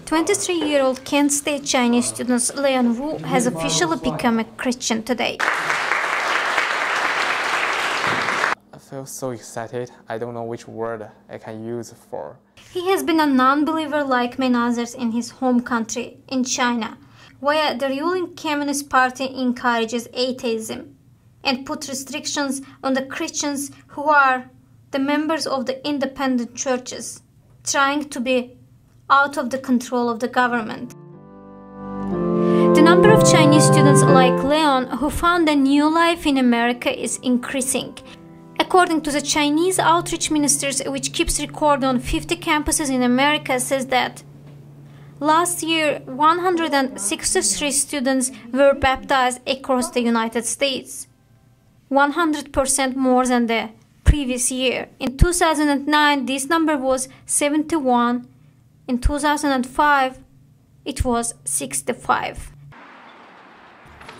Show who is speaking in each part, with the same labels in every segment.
Speaker 1: 23-year-old Kent State Chinese student Leon Wu has officially become a Christian today.
Speaker 2: I feel so excited. I don't know which word I can use for.
Speaker 1: He has been a non-believer like many others in his home country, in China, where the ruling Communist Party encourages atheism and put restrictions on the Christians who are the members of the independent churches, trying to be out of the control of the government. The number of Chinese students like Leon who found a new life in America is increasing. According to the Chinese Outreach Ministries, which keeps record on 50 campuses in America, says that last year 163 students were baptized across the United States, 100% more than the previous year. In 2009, this number was 71. In 2005, it was 65.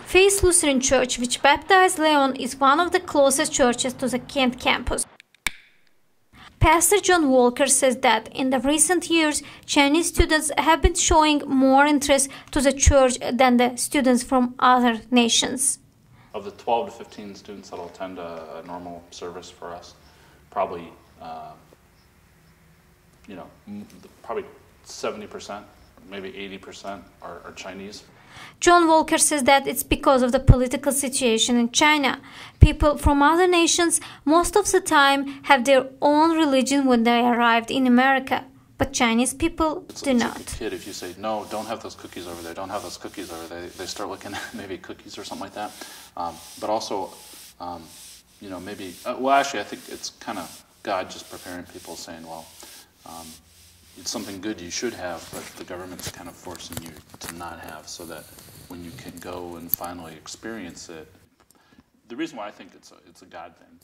Speaker 1: Faith Lutheran Church, which baptized Leon, is one of the closest churches to the Kent campus. Pastor John Walker says that in the recent years, Chinese students have been showing more interest to the church than the students from other nations.
Speaker 3: Of the 12 to 15 students that will attend a normal service for us, probably, probably 70%, maybe 80% are Chinese.
Speaker 1: John Walker says that it's because of the political situation in China. People from other nations most of the time have their own religion when they arrived in America, but Chinese people do not.
Speaker 3: Like a kid, if you say, no, don't have those cookies over there, don't have those cookies over there, they start looking at maybe cookies or something like that. But also, maybe, actually, I think it's kind of God just preparing people, saying, well, it's something good you should have, but the government's kind of forcing you to not have, so that when you can go and finally experience it. The reason why I think it's a God thing.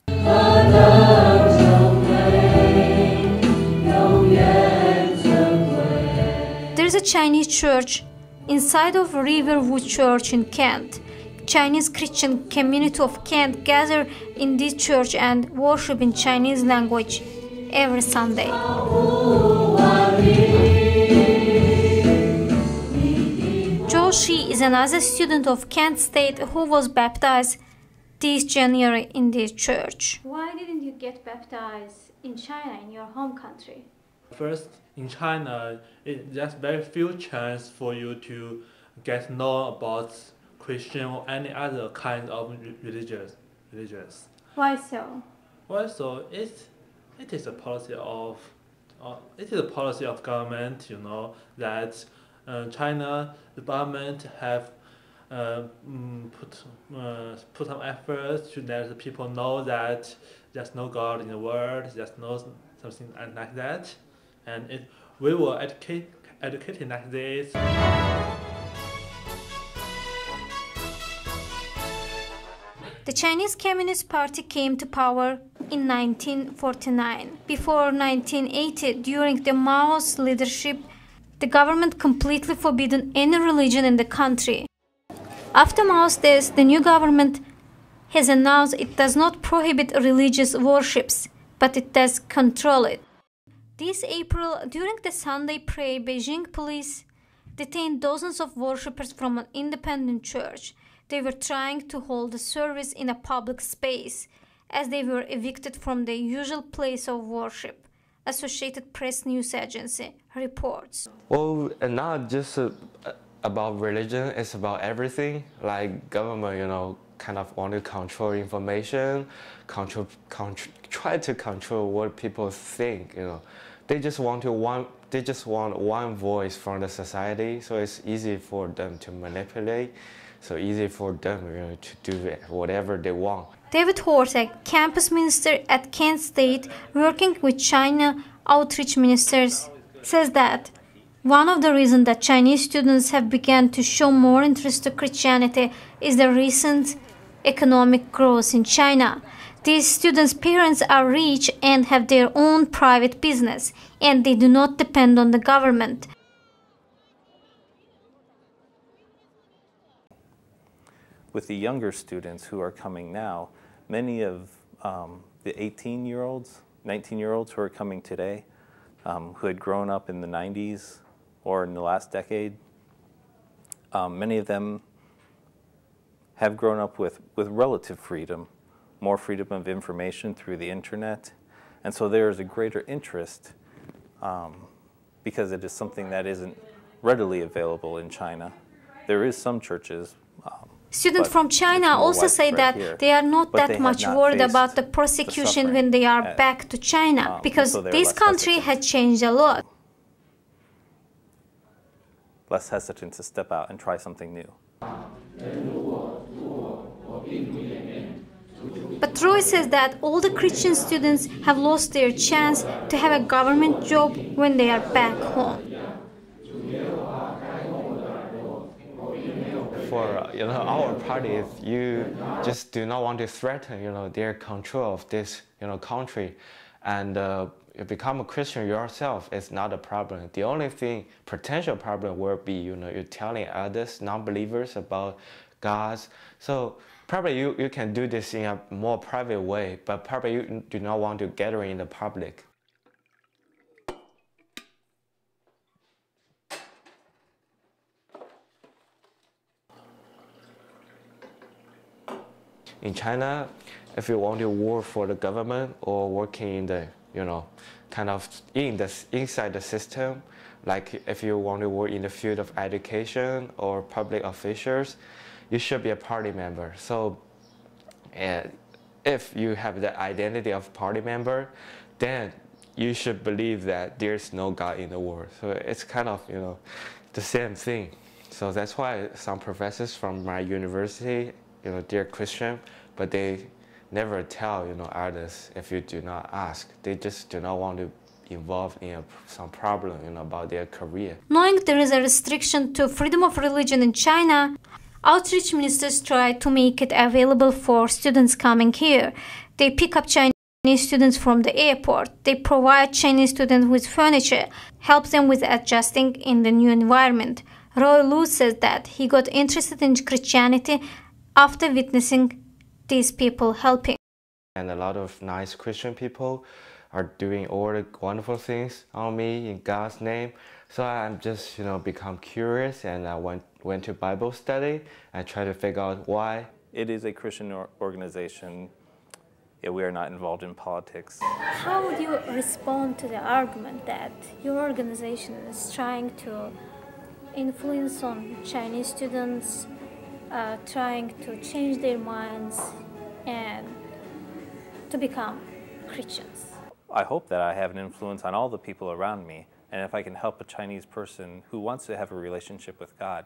Speaker 1: There's a Chinese church inside of Riverwood Church in Kent. Chinese Christian community of Kent gather in this church and worship in Chinese language every Sunday. Zhou Shi is another student of Kent State who was baptized this January in this church. Why didn't you get baptized in China, in your home country?
Speaker 4: First, in China, there's very few chance for you to get to know about Christian or any other kind of religious.
Speaker 1: Why so?
Speaker 4: Well, so it is a policy of government, that China, the government have put some efforts to let the people know that there's no God in the world, there's no something like that, and we will educate like this.
Speaker 1: The Chinese Communist Party came to power in 1949. Before 1980, during the Mao's leadership, the government completely forbidden any religion in the country. After Mao's death, the new government has announced it does not prohibit religious worships, but it does control it. This April, during the Sunday prayer, Beijing police detained dozens of worshippers from an independent church. They were trying to hold a service in a public space as they were evicted from their usual place of worship, Associated Press news agency reports.
Speaker 2: Well, not just about religion, it's about everything. Like government, kind of want to control information, try to control what people think. They just want one voice from the society, so it's easy for them to manipulate. So easy for them to do whatever they want.
Speaker 1: David Hortek, campus minister at Kent State, working with China Outreach Ministers, says that one of the reasons that Chinese students have begun to show more interest to Christianity is the recent economic growth in China. These students' parents are rich and have their own private business, and they do not depend on the government.
Speaker 5: With the younger students who are coming now, many of the 18-year-olds, 19-year-olds who are coming today, who had grown up in the 90s or in the last decade. Many of them have grown up with relative freedom, more freedom of information through the internet. And so there is a greater interest because it is something that isn't readily available in China. There is some churches.
Speaker 1: Students from China also say that they are not that much worried about the persecution when they are back to China because this country had changed a lot.
Speaker 5: Less hesitant to step out and try something new.
Speaker 1: But Roy says that all the Christian students have lost their chance to have a government job when they are back home.
Speaker 2: For our party, if you just do not want to threaten their control of this country, and you become a Christian yourself, it's not a problem. The only potential problem will be you're telling others, non-believers, about God. So probably you can do this in a more private way, but probably you do not want to gather in the public. In China, if you want to work for the government or working in the, kind of inside the system, like if you want to work in the field of education or public officials, you should be a party member. So if you have the identity of party member, then you should believe that there's no God in the world. So it's kind of, the same thing. So that's why some professors from my university, they're Christian, but they never tell, others if you do not ask. They just do not want to involve in some problem, about their career.
Speaker 1: Knowing there is a restriction to freedom of religion in China, outreach ministers try to make it available for students coming here. They pick up Chinese students from the airport. They provide Chinese students with furniture, help them with adjusting in the new environment. Roy Lu says that he got interested in Christianity after witnessing these people helping.
Speaker 2: And a lot of nice Christian people are doing all the wonderful things on me in God's name. So I'm just, become curious, and I went to Bible study and try to figure out why.
Speaker 5: It is a Christian organization. We are not involved in politics.
Speaker 1: How would you respond to the argument that your organization is trying to influence on Chinese students, trying to change their minds and to become Christians?
Speaker 5: I hope that I have an influence on all the people around me, and if I can help a Chinese person who wants to have a relationship with God,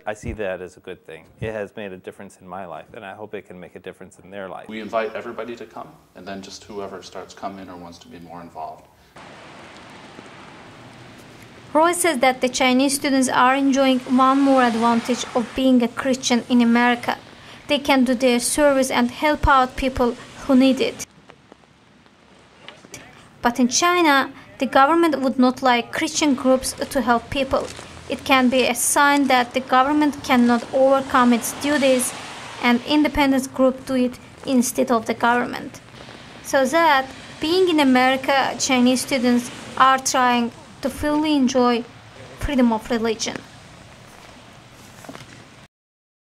Speaker 5: I see that as a good thing. It has made a difference in my life, and I hope it can make a difference in their life.
Speaker 3: We invite everybody to come, and then just whoever starts coming or wants to be more involved.
Speaker 1: Roy says that the Chinese students are enjoying one more advantage of being a Christian in America. They can do their service and help out people who need it. But in China, the government would not like Christian groups to help people. It can be a sign that the government cannot overcome its duties and independent groups do it instead of the government. So that, being in America, Chinese students are trying to fully enjoy freedom of religion.